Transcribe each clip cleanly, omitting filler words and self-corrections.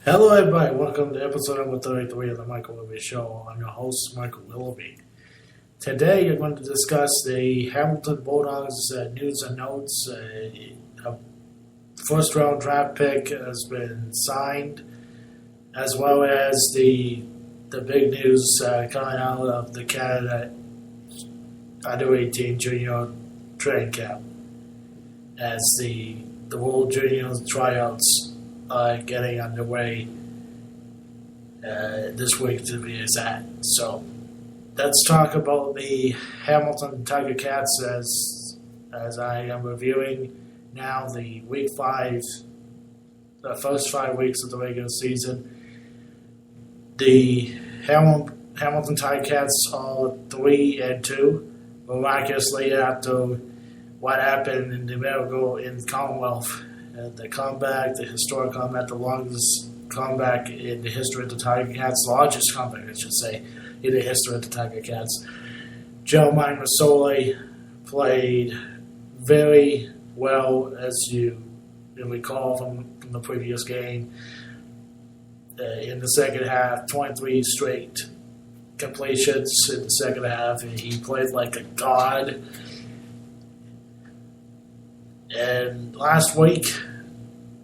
Hello, everybody. Welcome to episode number 33 of the Michael Willoughby Show. I'm your host, Michael Willoughby. Today, you're going to discuss the Hamilton Bulldogs news and notes. A first-round draft pick has been signed, as well as the big news coming out of the Canada Under-18 Junior training camp, as the World Junior tryouts getting underway this week to be exact. So let's talk about the Hamilton Ticats as I am reviewing now the first 5 weeks of the regular season. The Hamilton Ticats are 3-2, miraculously after what happened in the miracle in Commonwealth. The historic comeback, the longest comeback in the history of the Ticats, largest comeback, I should say, in the history of the Ticats. Jeremiah Masoli played very well, as you recall from the previous game. In the second half, 23 straight completions in the second half, and he played like a god. And last week,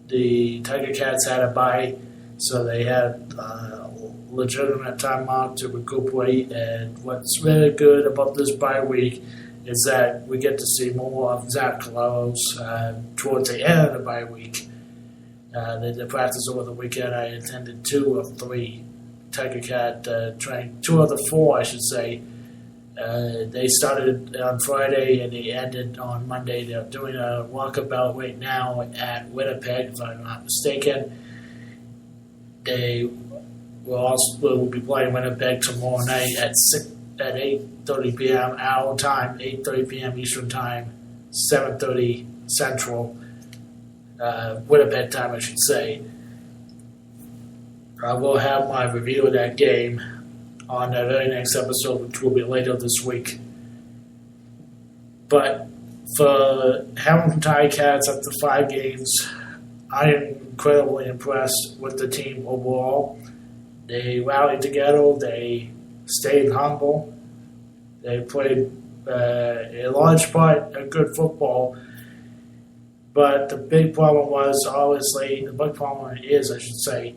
the Ticats had a bye, so they had a legitimate time off to recuperate. And what's really good about this bye week is that we get to see more of Zach Caloros towards the end of the bye week. The practice over the weekend, I attended 2 of 3 Ticat training, 2 of the 4, I should say. They started on Friday and they ended on Monday. They're doing a walkabout right now at Winnipeg, if I'm not mistaken. They will be playing Winnipeg tomorrow night at 8:30 p.m. our time, 8:30 p.m. Eastern time, 7:30 Central, Winnipeg time, I should say. I will have my review of that game on the very next episode, which will be later this week. But for Hamilton Ticats, after 5 games, I am incredibly impressed with the team overall. They rallied together. They stayed humble. They played, in large part, a good football. But the big problem was, obviously, the big problem is, I should say,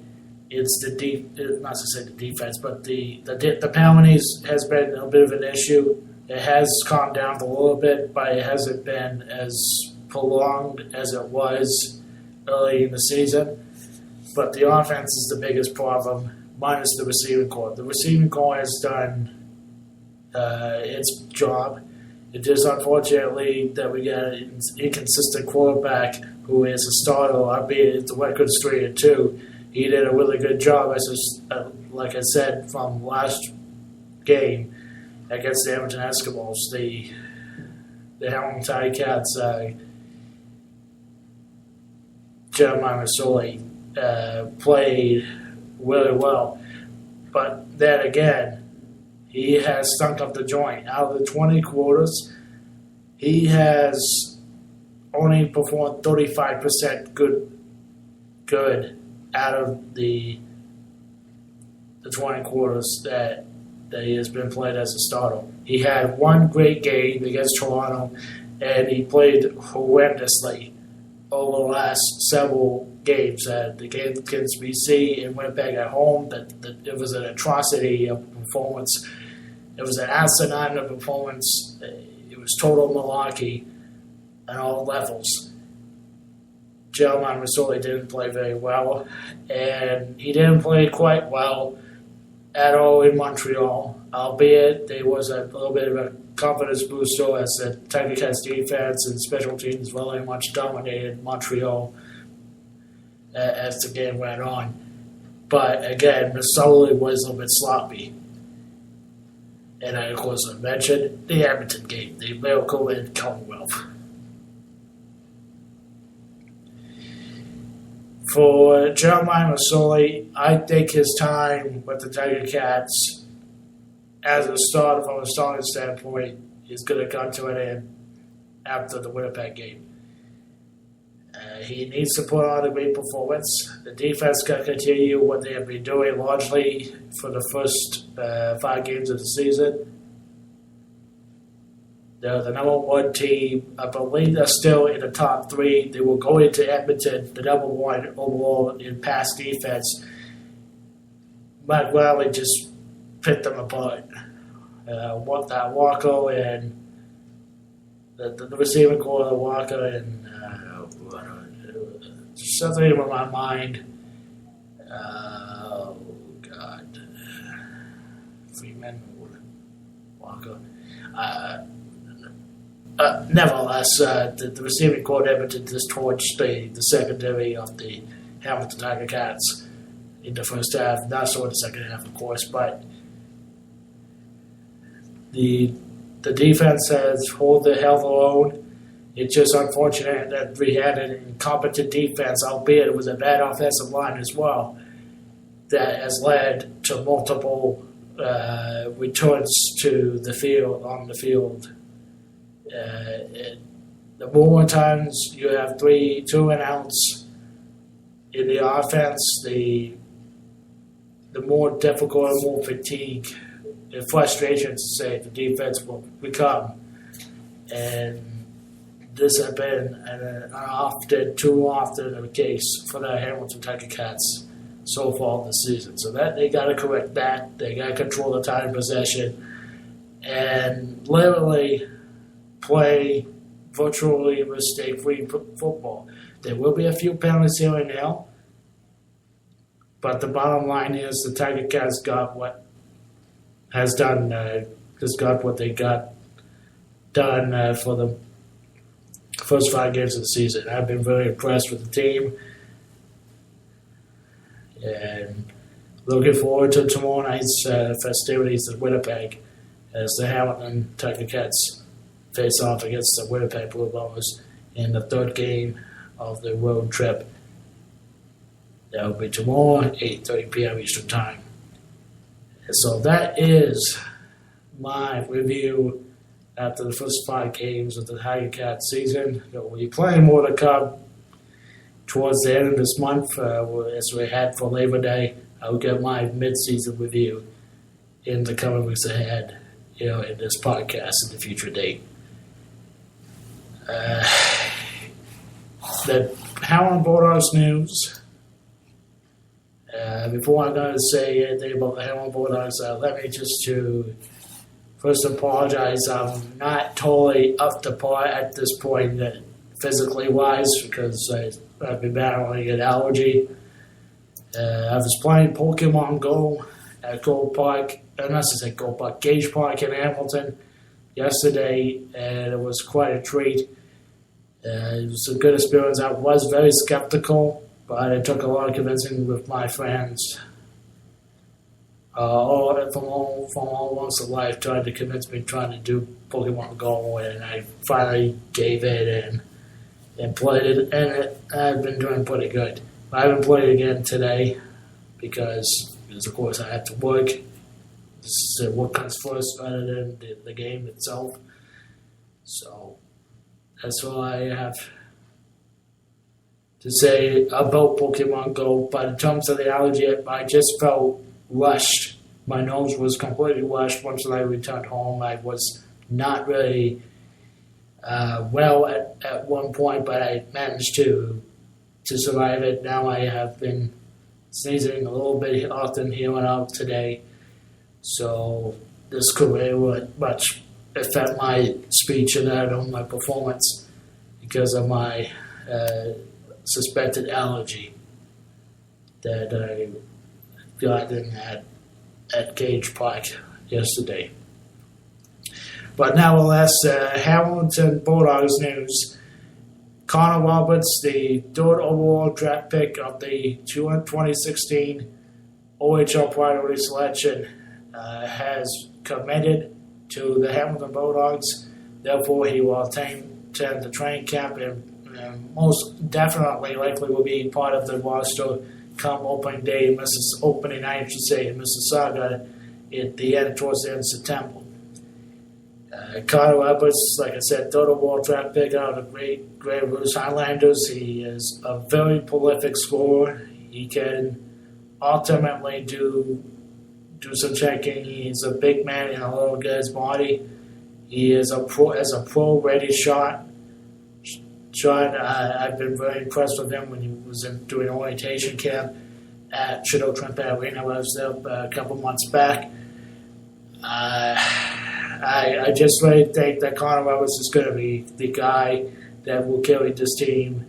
it's not to say the defense, but the penalties has been a bit of an issue. It has calmed down a little bit, but it hasn't been as prolonged as it was early in the season. But the offense is the biggest problem, minus the receiving core. The receiving core has done its job. It is unfortunately that we got an inconsistent quarterback who is a starter, albeit the record's 3-2. He did a really good job, like I said, from last game against the Edmonton Eskimos. The Hamilton Ticats, Jeremiah Masoli played really well. But then again, he has stunk up the joint. Out of the 20 quarters, he has only performed 35% good out of the 20 quarters that he has been played as a starter. He had one great game against Toronto, and he played horrendously over the last several games. The game against BC and Winnipeg at home, it was an atrocity of performance. It was an asinine of performance. It was total malarkey on all levels. Jeremiah Masoli didn't play very well, and he didn't play quite well at all in Montreal, albeit there was a little bit of a confidence booster as the Ticats defense and special teams really much dominated Montreal as the game went on. But again, Masoli was a little bit sloppy. And I, of course, mentioned the Edmonton game, the miracle in Commonwealth. For Jeremiah Masoli, I think his time with the Ticats as a starter from a starting standpoint is going to come to an end after the Winnipeg game. He needs to put on a great performance. The defense can continue what they have been doing largely for the first 5 games of the season. They're the number 1 team. I believe they're still in the top 3. They will go into Edmonton, the number 1 overall in pass defense. Mike Riley just picked them apart. Walker and the receiving core of Walker and something in my mind. Oh, God. Freeman, Walker. Nevertheless, the receiving core of Edmonton just torched the secondary of the Hamilton Tiger Cats in the first half. Not so in the second half, of course, but the defense has held their health alone. It's just unfortunate that we had an incompetent defense, albeit it was a bad offensive line as well, that has led to multiple returns to the field, on the field. The more times you have 2 and outs in the offense, the more difficult and more fatigue and frustration to say the defense will become. And this has been too often the case for the Hamilton Tiger Cats so far this season. So that they got to correct that. They got to control the time of possession and literally play virtually mistake-free football. There will be a few penalties here and there, but the bottom line is the Tiger Cats got what they got done for the first 5 games of the season. I've been very impressed with the team and looking forward to tomorrow night's festivities in Winnipeg as the Hamilton Tiger Cats face off against the Winnipeg Blue Bombers in the 3rd game of the road trip. That will be tomorrow, 8:30 p.m. Eastern Time. And so that is my review after the first 5 games of the Tiger Cats season. We'll be playing more to come towards the end of this month as we head for Labor Day. I'll get my mid-season review in the coming weeks ahead, in this podcast in the future date. The Hamilton Bulldogs news. Before I'm going to say anything about the Hamilton Bulldogs, let me just first apologize. I'm not totally up to par at this point, physically wise, because I've been battling an allergy. I was playing Pokemon Go at Gage Park in Hamilton yesterday, and it was quite a treat. It was a good experience. I was very skeptical, but it took a lot of convincing with my friends. From all walks of life, tried to convince me trying to do Pokemon Go, and I finally gave in and played it, and I've been doing pretty good. I haven't played it again today because of course I have to work. So what comes first rather than the game itself. So that's all I have to say about Pokemon Go. But in terms of the allergy, I just felt rushed. My nose was completely rushed once I returned home. I was not really well at one point, but I managed to survive it. Now I have been sneezing a little bit often here and out today. So this could very much affect my speech and that on my performance because of my suspected allergy that I got at Gage Park yesterday. But nevertheless, Hamilton Bulldogs news. Connor Roberts, the 3rd overall draft pick of the 2016 OHL priority selection, has committed to the Hamilton Bulldogs. Therefore, he will attend the training camp and most definitely likely will be part of the roster come opening night, in Mississauga towards the end of September. Connor Edwards, like I said, third overall draft pick out of the great Bruce Highlanders. He is a very prolific scorer. He can ultimately do some checking. He's a big man in a little guy's body. He is a pro ready shot. I've been very impressed with him when he was doing orientation camp at Chinook Trent Arena. I was there a couple months back. I just really think that Connor Edwards is going to be the guy that will carry this team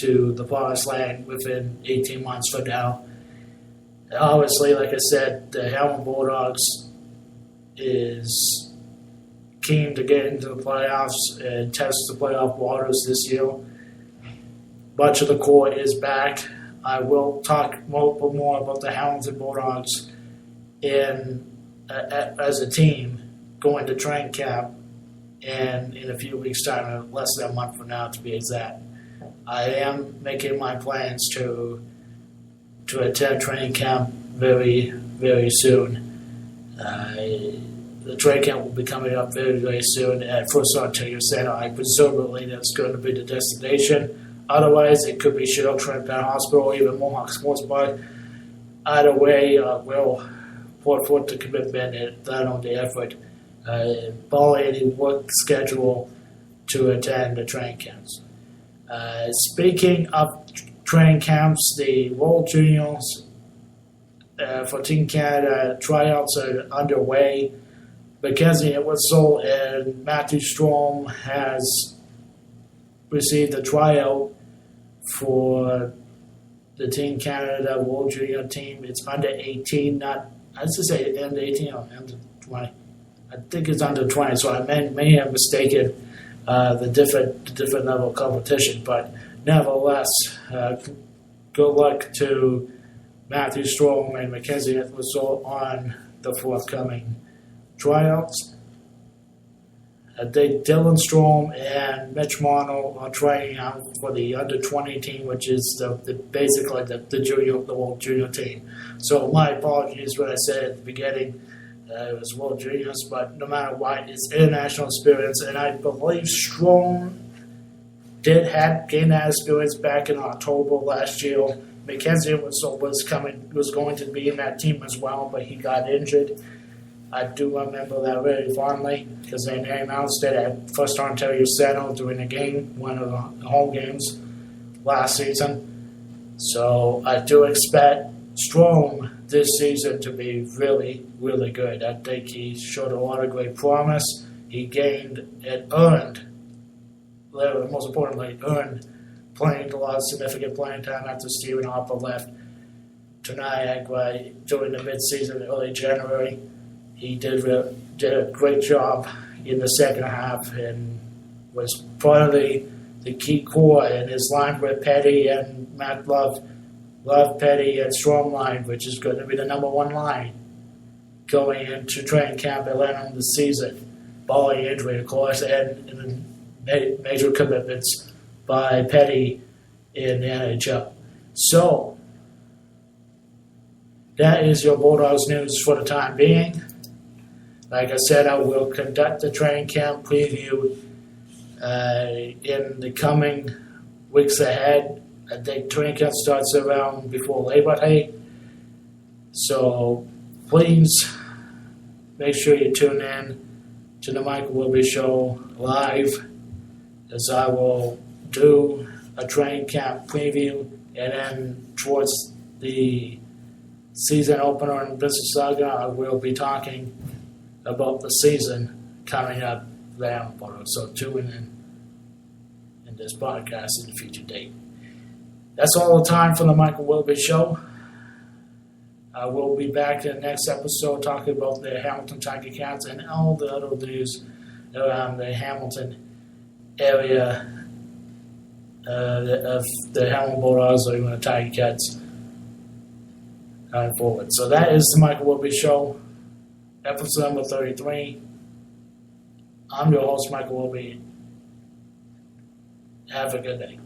to the promised land within 18 months from now. Obviously, like I said, the Hamilton Bulldogs is keen to get into the playoffs and test the playoff waters this year. Much of the core is back. I will talk more about the Hamilton Bulldogs as a team going to training camp and in a few weeks' time, less than a month from now to be exact. I am making my plans to attend training camp very, very soon. The training camp will be coming up very, very soon at First Ontario Center. I presumably that's going to be the destination. Otherwise, it could be Chinook Trent Hospital or even Mohawk Sports Bar. Either way, we'll put forth the commitment and that on the effort. Follow any work schedule to attend the training camps. Speaking of training camps, the World Juniors for Team Canada tryouts are underway. Mackenzie Edwardsell and Matthew Strom has received a tryout for the Team Canada World Junior team. It's under 18, not, I was to say under 18 or under 20. I think it's under 20, so I may have mistaken the different level of competition. But nevertheless, good luck to Matthew Strom and Mackenzie Edwardsell on the forthcoming tryouts. I think Dylan Strom and Mitch Mono are trying out for the under 20 team, which is basically the World Junior team. So my apologies when I said at the beginning it was World Juniors, but no matter what, it's international experience, and I believe Strom gain that experience back in October last year. Mackenzie was going to be in that team as well, but he got injured. I do remember that very fondly because they announced it at First Ontario Center during the game, one of the home games last season. So I do expect Strom this season to be really, really good. I think he showed a lot of great promise. He gained and earned, most importantly, playing a lot of significant playing time after Stephen Harper left to Niagara during the midseason, early January. He did a great job in the second half and was probably the key core in his line with Petty and Matt Love, Petty, and Strom line, which is going to be the number one line going into training camp at Atlanta this season. Barring injury, of course, and major commitments by Petty in the NHL. So, that is your Bulldogs news for the time being. Like I said, I will conduct the training camp preview in the coming weeks ahead. I think training camp starts around before Labor Day. So please make sure you tune in to the Michael Wilby Show live, as I will do a training camp preview, and then towards the season opener in Mississauga, I will be talking about the season coming up there. So tune in this podcast in the future date. That's all the time for the Michael Wilby Show. I will be back in the next episode talking about the Hamilton Ticats and all the other news around the Hamilton area of the Hamilton Bulldogs or even the Ticats going forward. So that is the Michael Wilby Show, episode number 33. I'm your host, Michael Wilby. Have a good day.